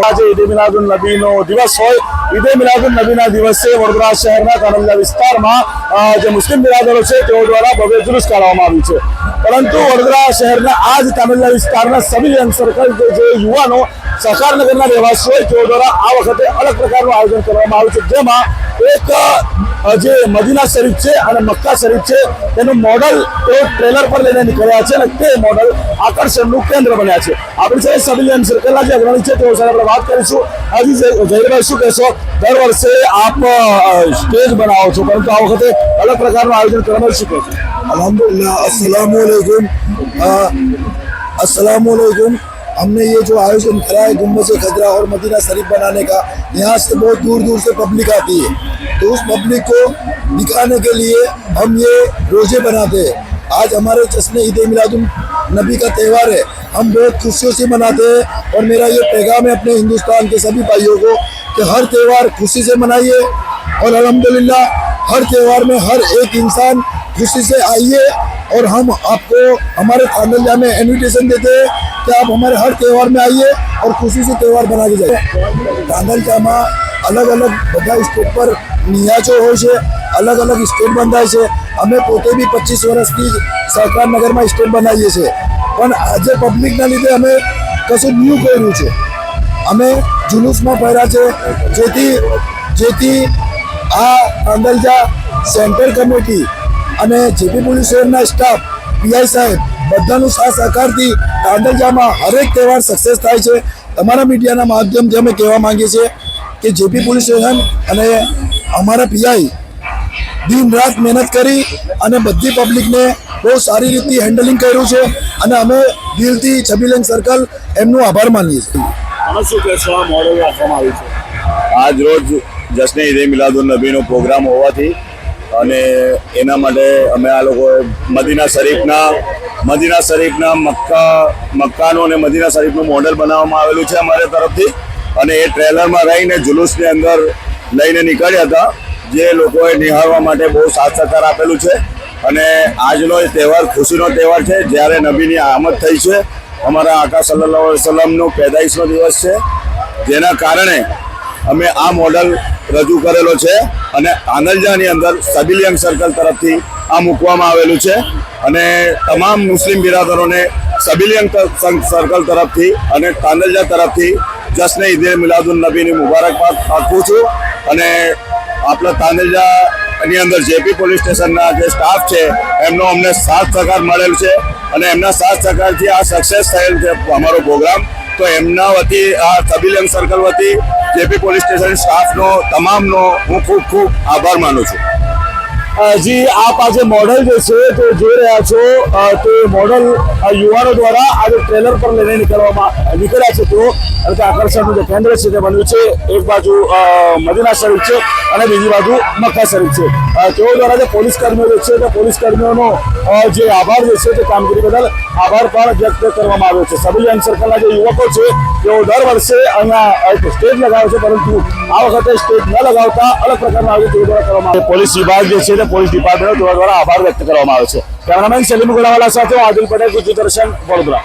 આજે ઈદે મિલાદુન નબીનો દિવસ હોય ઈદે મિલાદુન નબીના દિવસે વડોદરા શહેરના કાનડિયા વિસ્તારમાં જે મુસ્લિમ બિરાદરો છે તેઓ દ્વારા ભવ્ય જુલુસ કાઢવામાં આવ્યું છે પરંતુ વડોદરા શહેરના આ જ કાનડિયા વિસ્તારના સિવિલિયન સર્કલ જે યુવાનો સહકારનગરના રહેવાસીઓ હોય તેઓ દ્વારા આ વખતે અલગ પ્રકારનું આયોજન કરવામાં આવ્યું છે જેમાં એક જે મદીના શરીફ છે અને મક્કા શરીફ છે તેનું મોડલ તેઓ ટ્રેલર પર લઈને નીકળ્યા છે અને તે મોડલ આકર્ષણનું કેન્દ્ર બન્યા છે આપણી સાથે સિવિલિયન સર્કલના જે અગ્રણી છે તેઓ સાથે આપણે વાત કરીશું હજી જહીરભાઈ શું કહેશો દર વર્ષે આપ સ્ટેજ બનાવો છો પરંતુ આ વખતે અલગ પ્રકારનું આયોજન કરવામાં શું કહેશો अल्हम्दुलिल्लाह अस्सलाम वालेकुम। हमने ये जो आयोजन करा है गुम्बद खजरा और मदीना शरीफ बनाने का, यहाँ से बहुत दूर दूर से पब्लिक आती है, तो उस पब्लिक को दिखाने के लिए हम ये रोजे बनाते हैं। आज हमारे जश्न ईद मिलादुन नबी का त्यौहार है, हम बहुत खुशियों से मनाते हैं और मेरा ये पैगाम है अपने हिंदुस्तान के सभी भाइयों को कि हर त्यौहार खुशी से मनाइए और अल्हम्दुलिल्लाह हर त्यौहार में हर एक इंसान खुशी से आइए और हम आपको हमारे कानडिया में इन्विटेशन देते हैं कि आप हमारे हर त्यौहार में आइए और खुशी से त्यौहार बना के जाइए। કાનડિયામાં अलग अलग બધા સ્ટેટ પર નિયાચો હોય છે, અલગ અલગ સ્ટેટ બંધાય છે। અમે પોતે બી 25 વર્ષથી સહકારનગરમાં સ્ટેટ બનાવીએ છીએ, પણ આજે પબ્લિકના લીધે અમે કશું ન્યૂ કર્યું છે। અમે જુલુસમાં પહેર્યા છે જેથી આ કાંદલજા સેન્ટ્રલ કમિટી અને જેપી પોલીસ સ્ટેશનના સ્ટાફ પીઆઈ સાહેબ બધાનું સાથ સહકારથી કાંદલજામાં હરેક તહેવાર સક્સેસ થાય છે। તમારા મીડિયાના માધ્યમથી અમે કહેવા માંગીએ છીએ કે જેપી પોલીસ સ્ટેશન અને અમારા પીઆઈ દિન રાત મહેનત કરી અને બધી પબ્લિકને બહુ સારી રીતે હેન્ડલિંગ કર્યું છે અને અમે દિલથી સિવિલિયન સર્કલ એમનો આભાર માનીએ છીએ। આમાં શું કહેશો આ મોડલ રાખવામાં આવ્યું છે આજ રોજ જશ્ન ઈદે મિલાદુન નબીનો પ્રોગ્રામ હોવાથી અને એના માટે અમે આ લોકોએ મદીના શરીફના મક્કાનું અને મદીના શરીફનું મોડલ બનાવવામાં આવેલું છે અમારી તરફથી અને એ ટ્રેલરમાં રહીને જુલુસની અંદર લઈને નીકળ્યા હતા, જે લોકોએ નિહાળવા માટે બહુ સાથ સહકાર આપેલું છે અને આજનો એ તહેવાર ખુશીનો તહેવાર છે જ્યારે નબીની આમદ થઈ છે। અમારા આકા સલ્લલ્લાહુ અલૈહિ વસલ્લમનો પેદાઈશનો દિવસ છે, જેના કારણે અમે આ મોડલ રજૂ કરેલો છે અને કાનડિયાની અંદર સિવિલિયન સર્કલ તરફથી આ મૂકવામાં આવેલું છે અને તમામ મુસ્લિમ બિરાદરોને સિવિલિયન સર્કલ તરફથી અને કાનડિયા તરફથી જશ્ન ઈદે મિલાદુન નબીની મુબારકબાદ આપું છું અને આપણા કાનડિયાની અંદર જેપી પોલીસ સ્ટેશનના જે સ્ટાફ છે એમનો અમને સાથ સહકાર મળેલ છે અને એમના સાથ સહકારથી આ સક્સેસ થયેલ છે અમારો પ્રોગ્રામ। તો એમના વતી આ સિવિલિયન સર્કલ વતી જેપી પોલીસ સ્ટેશન સ્ટાફનો તમામનો હું ખૂબ ખૂબ આભાર માનું છું। જી આપ આજે મોડલ જે છે તે જોઈ રહ્યા છો તે મોડલ યુવાનો દ્વારા આજે ટ્રેલર પર લઈને નીકળ્યા છે તેઓ અને તે આકર્ષણનું જે કેન્દ્ર છે તે બન્યું છે। એક બાજુ મદીના શરીફ છે અને બીજી બાજુ મક્કા શરીફ છે। તેઓ દ્વારા જે પોલીસ કર્મીઓ જે છે તે પોલીસ કર્મીઓનો જે આભાર જે છે તે કામગીરી બદલ આભાર પણ વ્યક્ત કરવામાં આવ્યો છે। સિવિલિયન સર્કલના જે યુવકો છે તેઓ દર વર્ષે અહીંયા એક સ્ટેજ લગાવે છે પરંતુ આ વખતે સ્ટેજ ન લગાવતા અલગ પ્રકારના આયોજન તેઓ દ્વારા કરવામાં આવે છે। પોલીસ વિભાગ જે છે તે પોલીસ ડિપાર્ટમેન્ટ દ્વારા આભાર વ્યક્ત કરવામાં આવે છે। કેમેરામેન સલીમ ગુલાવાલા સાથે આદિલ પટેલ, ગુજરાત દર્શન, વડોદરા।